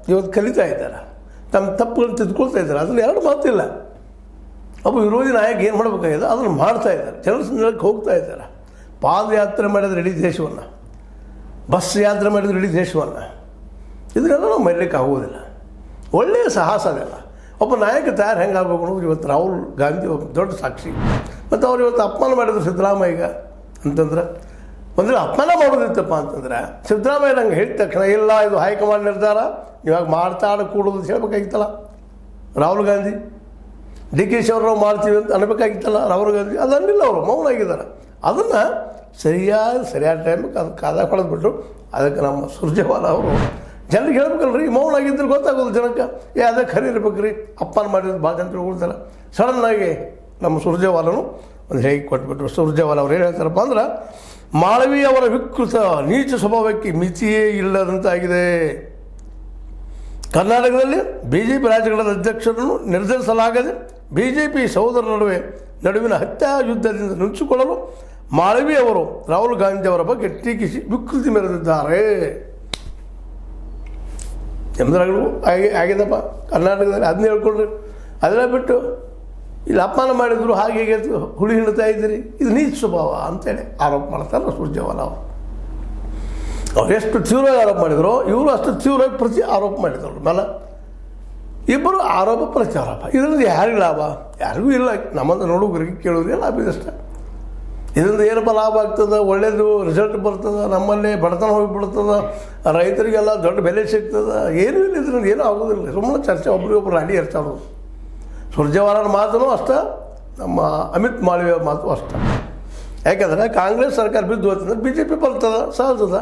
ಇವತ್ತು ಕಲಿತಾ ಇದ್ದಾರೆ, ತಮ್ಮ ತಪ್ಪುಗಳು ತಿದ್ಕೊಳ್ತಾ ಇದ್ದಾರೆ. ಅದರಲ್ಲಿ ಎರಡು ಮಾತಿಲ್ಲ. ಒಬ್ಬ ವಿರೋಧಿ ನಾಯಕ ಏನು ಮಾಡಬೇಕಾಗಿದೆ ಅದನ್ನು ಮಾಡ್ತಾ ಇದ್ದಾರೆ, ಜನರ ಸಂದರ್ಭಕ್ಕೆ ಹೋಗ್ತಾ ಇದ್ದಾರೆ. ಪಾದಯಾತ್ರೆ ಮಾಡಿದ್ರೆ ಇಡೀ ದೇಶವನ್ನು, ಬಸ್ ಯಾತ್ರೆ ಮಾಡಿದ್ರೆ ಇಡೀ ದೇಶವನ್ನು, ಇದನ್ನೆಲ್ಲ ನಾವು ಮರೀಲಿಕ್ಕೆ ಆಗೋದಿಲ್ಲ. ಒಳ್ಳೆಯ ಸಾಹಸ ಅದೆಲ್ಲ. ಒಬ್ಬ ನಾಯಕ ತಯಾರು ಹೆಂಗೆ ಆಗಬೇಕು ಅನ್ನೋದು ಇವತ್ತು ರಾಹುಲ್ ಗಾಂಧಿ ಒಬ್ಬ ದೊಡ್ಡ ಸಾಕ್ಷಿ. ಮತ್ತು ಅವ್ರು ಇವತ್ತು ಅಪಮಾನ ಮಾಡಿದ್ರು ಸಿದ್ದರಾಮಯ್ಯ ಅಂತಂದ್ರೆ, ಒಂದು ಅಪಮಾನ ಮಾಡೋದಿತ್ತಪ್ಪ ಅಂತಂದ್ರೆ ಸಿದ್ದರಾಮಯ್ಯ ನಂಗೆ ಹೇಳಿದ ತಕ್ಷಣ ಇಲ್ಲ ಇದು ಹೈಕಮಾಂಡ್ ನಿರ್ಧಾರ, ಇವಾಗ ಮಾತಾಡ ಕೂಡೋದು ಅಂತ ಹೇಳ್ಬೇಕಾಗಿತ್ತಲ್ಲ ರಾಹುಲ್ ಗಾಂಧಿ. ಡಿ ಕೆ ಶಿವರಾವ್ ಮಾಡ್ತೀವಿ ಅಂತ ಅನ್ಬೇಕಾಗಿತ್ತಲ್ಲ ರಾಹುಲ್ ಗಾಂಧಿ. ಅದನ್ನಿಲ್ಲ, ಅವರು ಮೌನ ಆಗಿದ್ದಾರೆ. ಅದನ್ನು ಸರಿಯಾದ ಟೈಮಿಗೆ ಅದು ಕಾದಾಗ ಹೊಡೆದ್ಬಿಟ್ರು. ಅದಕ್ಕೆ ನಮ್ಮ ಸುರ್ಜೇವಾಲಾ ಅವರು ಜನರಿಗೆ ಹೇಳ್ಬೇಕಲ್ರಿ, ಮೌನ ಆಗಿದ್ರೆ ಗೊತ್ತಾಗೋದು ಜನಕ್ಕೆ. ಅದಕ್ಕೆ ಖರೀ ಇರ್ಬೇಕ್ರಿ, ಅಪ್ಪನ ಮಾಡಿರೋದು ಭಾಳ ಜನ ತಿಳ್ಕೊಳ್ತಾರೆ. ಸಡನ್ನಾಗಿ ನಮ್ಮ ಸುರ್ಜೇವಾಲನು ಒಂದು ಹೇಗೆ ಕೊಟ್ಬಿಟ್ರು. ಸುರ್ಜೇವಾಲಾ ಅವ್ರು ಏನು ಹೇಳ್ತಾರಪ್ಪ ಅಂದ್ರೆ, ಮಾಳವಿ ಅವರ ವಿಕೃತ ನೀಚ ಸ್ವಭಾವಕ್ಕೆ ಮಿತಿಯೇ ಇಲ್ಲದಂತಾಗಿದೆ. ಕರ್ನಾಟಕದಲ್ಲಿ BJP ರಾಜ್ಯಗಳ ಅಧ್ಯಕ್ಷರನ್ನು ನಿರ್ಧರಿಸಲಾಗದೆ BJP ಸಹೋದರರ ನಡುವಿನ ಹತ್ಯಾ ಯುದ್ಧದಿಂದ ನುಣುಚಿಕೊಳ್ಳಲು ಮಾಳವಿ ಅವರು ರಾಹುಲ್ ಗಾಂಧಿ ಅವರ ಬಗ್ಗೆ ಟೀಕಿಸಿ ವಿಕೃತಿ ಮೆರೆದಿದ್ದಾರೆ. ಎಂದ್ರಾಗಳು ಆಗಿದಪ್ಪ ಕರ್ನಾಟಕದಲ್ಲಿ, ಅದನ್ನ ಹೇಳ್ಕೊಳ್ರಿ. ಅದೆಲ್ಲ ಬಿಟ್ಟು ಇಲ್ಲಿ ಅಪಮಾನ ಮಾಡಿದ್ರು, ಹಾಗೆ ಹುಳಿ ಹಿಡ್ತಾ ಇದ್ದೀರಿ, ಇದು ನೀಚ ಸ್ವಭಾವ ಅಂತೇಳಿ ಆರೋಪ ಮಾಡ್ತಾರೆ ಸುರ್ಜೇವಾಲಾ ಅವರು. ಅವ್ರು ಎಷ್ಟು ತೀವ್ರವಾಗಿ ಆರೋಪ ಮಾಡಿದ್ರು, ಇವರು ಅಷ್ಟು ತೀವ್ರವಾಗಿ ಪ್ರತಿ ಆರೋಪ ಮಾಡಿದ್ರು ಮೇಲೆ. ಇಬ್ಬರು ಆರೋಪ ಪ್ರತ್ಯಾರೋಪ. ಇದರಿಂದ ಯಾರಿಗೂ ಲಾಭ? ಯಾರಿಗೂ ಇಲ್ಲ. ನಮ್ಮಂತ ನೋಡೋರಿಗೆ ಕೇಳೋರಿಗೆ ಲಾಭ ಇದಷ್ಟೇ. ಇದರಿಂದ ಏನಪ್ಪ ಲಾಭ ಆಗ್ತದೆ? ಒಳ್ಳೆಯದು ರಿಸಲ್ಟ್ ಬರ್ತದೆ, ನಮ್ಮಲ್ಲಿ ಬಡತನ ಹೋಗಿಬಿಡ್ತದೆ, ರೈತರಿಗೆಲ್ಲ ದೊಡ್ಡ ಬೆಲೆ ಸಿಗ್ತದೆ. ಏನೂ ಇಲ್ಲ, ಇದರಿಂದ ಏನೂ ಆಗೋದಿಲ್ಲ. ಸುಮ್ಮನೆ ಚರ್ಚೆ, ಒಬ್ರಿಗೊಬ್ರು ಅಡಿ ಎರ್ಚಾಡೋದು. ಸುರ್ಜೇವಾಲಾರ ಮಾತೂ ಅಷ್ಟ, ನಮ್ಮ ಅಮಿತ್ ಮಾಳವಿಯ ಮಾತು ಅಷ್ಟ. ಯಾಕೆಂದರೆ ಕಾಂಗ್ರೆಸ್ ಸರ್ಕಾರ ಬಿದ್ದು ಹೋಗ್ತದೆ, BJP ಬರ್ತದೆ, ಸಹಜದ.